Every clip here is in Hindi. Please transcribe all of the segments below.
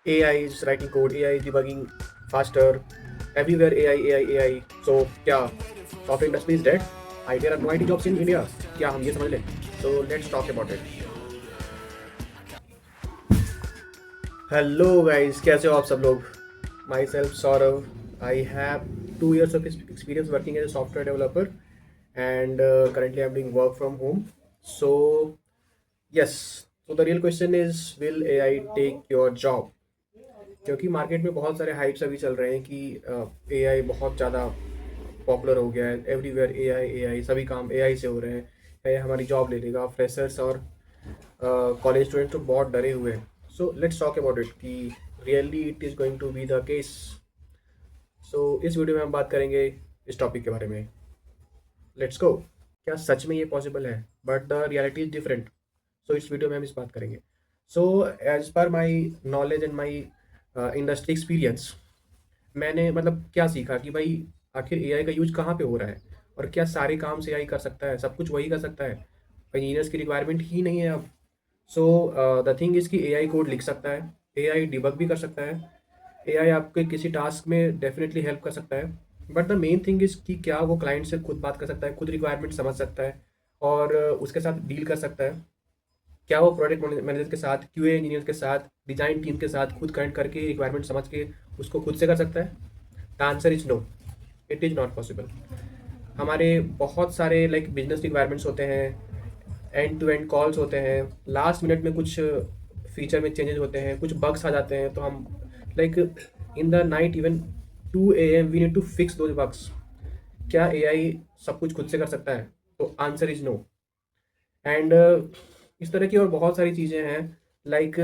AI is writing code, AI is debugging faster. Everywhere AI, AI, AI. So क्या software industry is dead? I there are no IT jobs in India? क्या हम ये समझ लें? So let's talk about it. Hello guys, कैसे हो आप सब लोग? Myself Saurabh. I have 2 years of experience working as a software developer, and currently I'm doing work from home. So yes, so the real question is, will AI take your job? क्योंकि मार्केट में बहुत सारे हाइप्स अभी चल रहे हैं कि एआई बहुत ज़्यादा पॉपुलर हो गया है. एवरीवेयर एआई, एआई, सभी काम एआई से हो रहे हैं. एआई हमारी जॉब ले लेगा. फ्रेशर्स और कॉलेज स्टूडेंट्स तो बहुत डरे हुए हैं. So let's talk about it कि really it is going to be the case. So इस वीडियो में हम बात करेंगे इस टॉपिक के बारे में. Let's go. क्या सच में ये पॉसिबल है? But the reality is different. So इस वीडियो में हम इस बात करेंगे. So as per my knowledge and my industry experience, मैंने मतलब क्या सीखा कि भाई आखिर एआई का यूज कहाँ पे हो रहा है और क्या सारे काम से एआई कर सकता है, सब कुछ वही कर सकता है. इंजीनियर्स की रिक्वायरमेंट ही नहीं है अब. सो द थिंग इज़ कि एआई कोड लिख सकता है, एआई डिबग भी कर सकता है, एआई आपके किसी टास्क में डेफिनेटली हेल्प कर सकता है. But the main thing is कि क्या वो क्लाइंट से खुद बात कर सकता है, खुद रिक्वायरमेंट समझ सकता है और उसके साथ डील कर सकता है? क्या वो प्रोजेक्ट मैनेजर के साथ, क्यूए इंजीनियर के साथ, डिज़ाइन टीम के साथ खुद कनेक्ट करके रिक्वायरमेंट समझ के उसको खुद से कर सकता है? The answer is no. It is not possible. हमारे बहुत सारे लाइक बिजनेस रिक्वायरमेंट्स होते हैं, एंड टू एंड कॉल्स होते हैं, लास्ट मिनट में कुछ फीचर में चेंजेस होते हैं, कुछ बग्स आ जाते हैं, तो हम like in the night even 2 AM we need to fix those bugs. क्या एआई सब कुछ खुद से कर सकता है? तो आंसर इज नो. एंड इस तरह की और बहुत सारी चीज़ें हैं. लाइक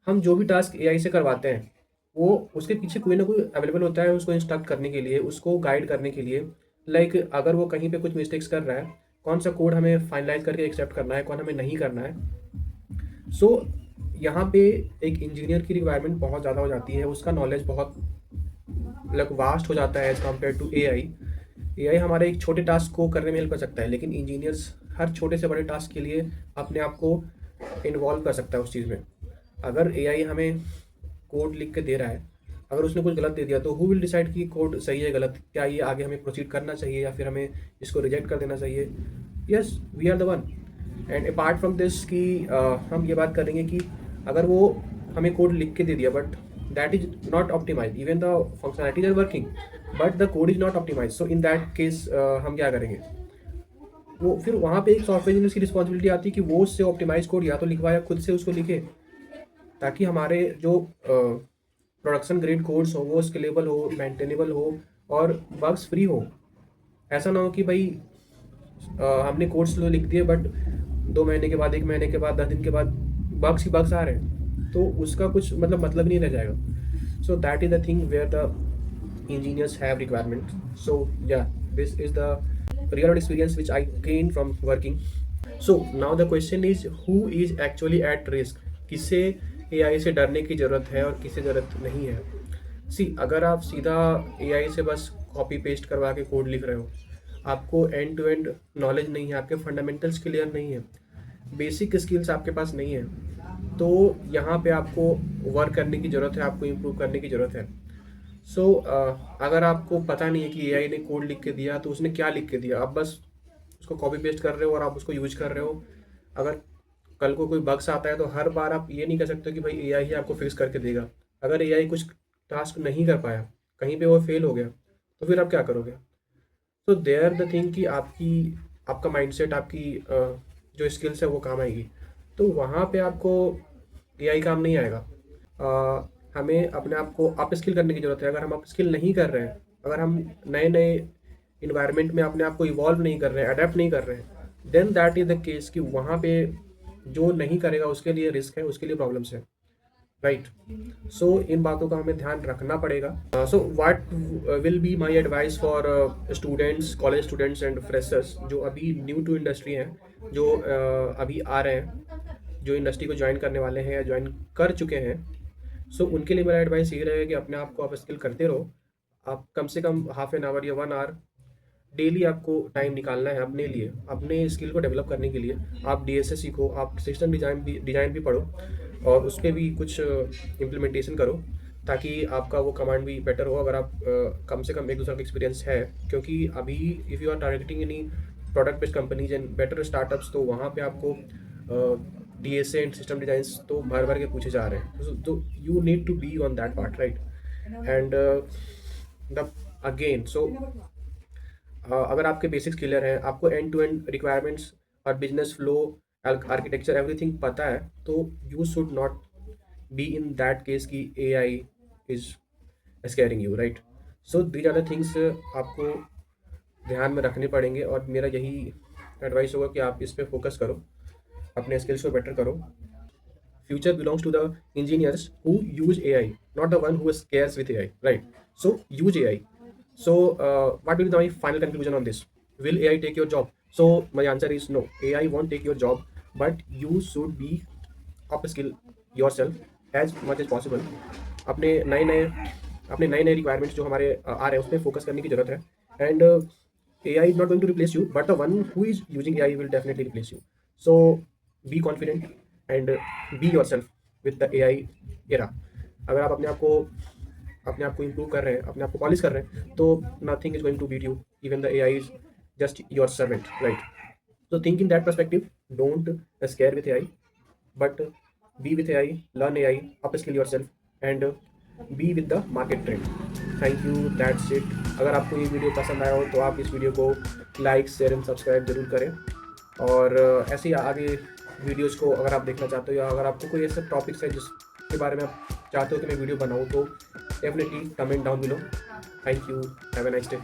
हम जो भी टास्क एआई से करवाते हैं वो उसके पीछे कोई ना कोई अवेलेबल होता है उसको इंस्ट्रक्ट करने के लिए, उसको गाइड करने के लिए. लाइक अगर वो कहीं पे कुछ मिस्टेक्स कर रहा है, कौन सा कोड हमें फाइनलाइज करके एक्सेप्ट करना है, कौन हमें नहीं करना है. सो यहाँ पे एक इंजीनियर की रिक्वायरमेंट बहुत ज़्यादा हो जाती है, उसका नॉलेज बहुत मतलब वास्ट हो जाता है as compare to AI. AI हमारे एक छोटे टास्क को करने में हेल्प कर सकता है, लेकिन इंजीनियर्स हर छोटे से बड़े टास्क के लिए अपने आप को इन्वॉल्व कर सकता है उस चीज़ में. अगर एआई हमें कोड लिख के दे रहा है, अगर उसने कुछ गलत दे दिया तो हु विल डिसाइड कि कोड सही है गलत, क्या ये आगे हमें प्रोसीड करना चाहिए या फिर हमें इसको रिजेक्ट कर देना चाहिए? Yes, we are the one. And apart from this कि हम ये बात करेंगे कि अगर वो हमें कोड लिख के दे दिया but that is not optimize, even the functionalities are working but the code is not optimize. So in that case हम क्या करेंगे? वो फिर वहाँ पे एक सॉफ्टवेयर इंजीनियर की रिस्पॉन्सिबिलिटी आती है कि वो उससे ऑप्टिमाइज कोड या तो लिखवाए या खुद से उसको लिखे, ताकि हमारे जो प्रोडक्शन ग्रेड कोड्स हो वो स्केलेबल हो, मेंटेनेबल हो और बग्स फ्री हो. ऐसा ना हो कि भाई हमने कोड स्लो लिख दिए बट 2 महीने के बाद, 1 महीने के बाद, 10 दिन के बाद बग्स ही बग्स आ रहे हैं, तो उसका कुछ मतलब नहीं रह जाएगा. So that is the thing where the engineers have requirement. So yeah, this is the real world experience which I gained from working. So now the question is, who is actually at risk? किसे एआई से डरने की ज़रूरत है और किसे ज़रूरत नहीं है? सी, अगर आप सीधा एआई से बस कॉपी पेस्ट करवा के कोड लिख रहे हो, आपको एंड टू एंड नॉलेज नहीं है, आपके फंडामेंटल्स क्लियर नहीं है, बेसिक स्किल्स आपके पास नहीं है, तो यहाँ पे आपको वर्क करने की ज़रूरत है, आपको इम्प्रूव करने की ज़रूरत है. सो अगर आपको पता नहीं है कि एआई ने कोड लिख के दिया तो उसने क्या लिख के दिया, आप बस उसको कॉपी पेस्ट कर रहे हो और आप उसको यूज कर रहे हो. अगर कल को कोई बग्स आता है तो हर बार आप ये नहीं कर सकते कि भाई एआई ही आपको फिक्स करके देगा. अगर एआई कुछ टास्क नहीं कर पाया, कहीं पे वो फेल हो गया, तो फिर आप क्या करोगे? तो देयर द थिंग कि आपका माइंडसेट, आपकी जो स्किल्स है वो काम आएगी. तो वहाँ पे आपको एआई काम नहीं आएगा. हमें अपने आप को अप स्किल करने की ज़रूरत है. अगर हम अप स्किल नहीं कर रहे हैं, अगर हम नए नए इन्वायरमेंट में अपने आप को इवॉल्व नहीं कर रहे हैं, अडेप्ट नहीं कर रहे हैं, then that is the case कि वहाँ पे जो नहीं करेगा उसके लिए रिस्क है, उसके लिए प्रॉब्लम्स है. राइट. सो इन बातों का हमें ध्यान रखना पड़ेगा. So what will be my advice for students, college students and freshers जो अभी न्यू टू इंडस्ट्री हैं, जो अभी आ रहे हैं, जो इंडस्ट्री को ज्वाइन करने वाले हैं या ज्वाइन कर चुके हैं. सो उनके लिए मेरा एडवाइस ये रहेगा कि अपने आप को आप स्किल करते रहो. आप कम से कम हाफ एन आवर या 1 आवर डेली आपको टाइम निकालना है अपने लिए, अपने स्किल को डेवलप करने के लिए. आप डीएसए सीखो, आप सिस्टम डिज़ाइन भी पढ़ो, और उस पर भी कुछ इम्प्लीमेंटेशन करो ताकि आपका वो कमांड भी बेटर हो। अगर आप कम से कम एक दूसरा का एक्सपीरियंस है, क्योंकि अभी if you are targeting any product based companies and better startups, तो वहाँ पे आपको DSA एंड सिस्टम डिजाइंस तो भर भर के पूछे जा रहे हैं। तो you need to be on that part, right? And the again so अगर आपके बेसिक्स क्लियर हैं, आपको एंड टू एंड रिक्वायरमेंट्स और बिजनेस फ्लो, आर्किटेक्चर, एवरीथिंग पता है, तो you should not be in that case कि AI is scaring you, right? So these are the things आपको ध्यान में रखने पड़ेंगे, और मेरा यही एडवाइस होगा कि आप इस पर फोकस करो, अपने स्किल्स को बेटर करो। Future belongs to the engineers who use AI, not the one who is scares with AI, right? So use AI. So what will be my final conclusion on this? Will AI take your job? So my answer is no. AI won't take your job, but you should be upskill yourself as much as possible. अपने नए नए अपने नए नए रिक्वायरमेंट्स जो हमारे आ रहे हैं उस पर फोकस करने की जरूरत है। And AI is not going to replace you, but the one who is using AI will definitely replace you. So be confident and be yourself with the AI era. अगर आप अपने आप को इम्प्रूव कर रहे हैं, अपने आप को पॉलिश कर रहे हैं, तो nothing is going to beat you, even the AI is just your servant, right? So think in that perspective. Don't scare with AI, but be with AI, learn AI, upskill yourself, and be with the market trend. Thank you. That's it. अगर आपको ये वीडियो पसंद आया हो तो आप इस वीडियो को लाइक, शेयर एंड सब्सक्राइब जरूर करें। और ऐसे ही आगे वीडियोस को अगर आप देखना चाहते हो, या अगर आपको कोई ऐसा टॉपिक्स है जिसके बारे में आप चाहते हो कि मैं वीडियो बनाऊँ, तो definitely comment down below. Thank you. Have a nice day.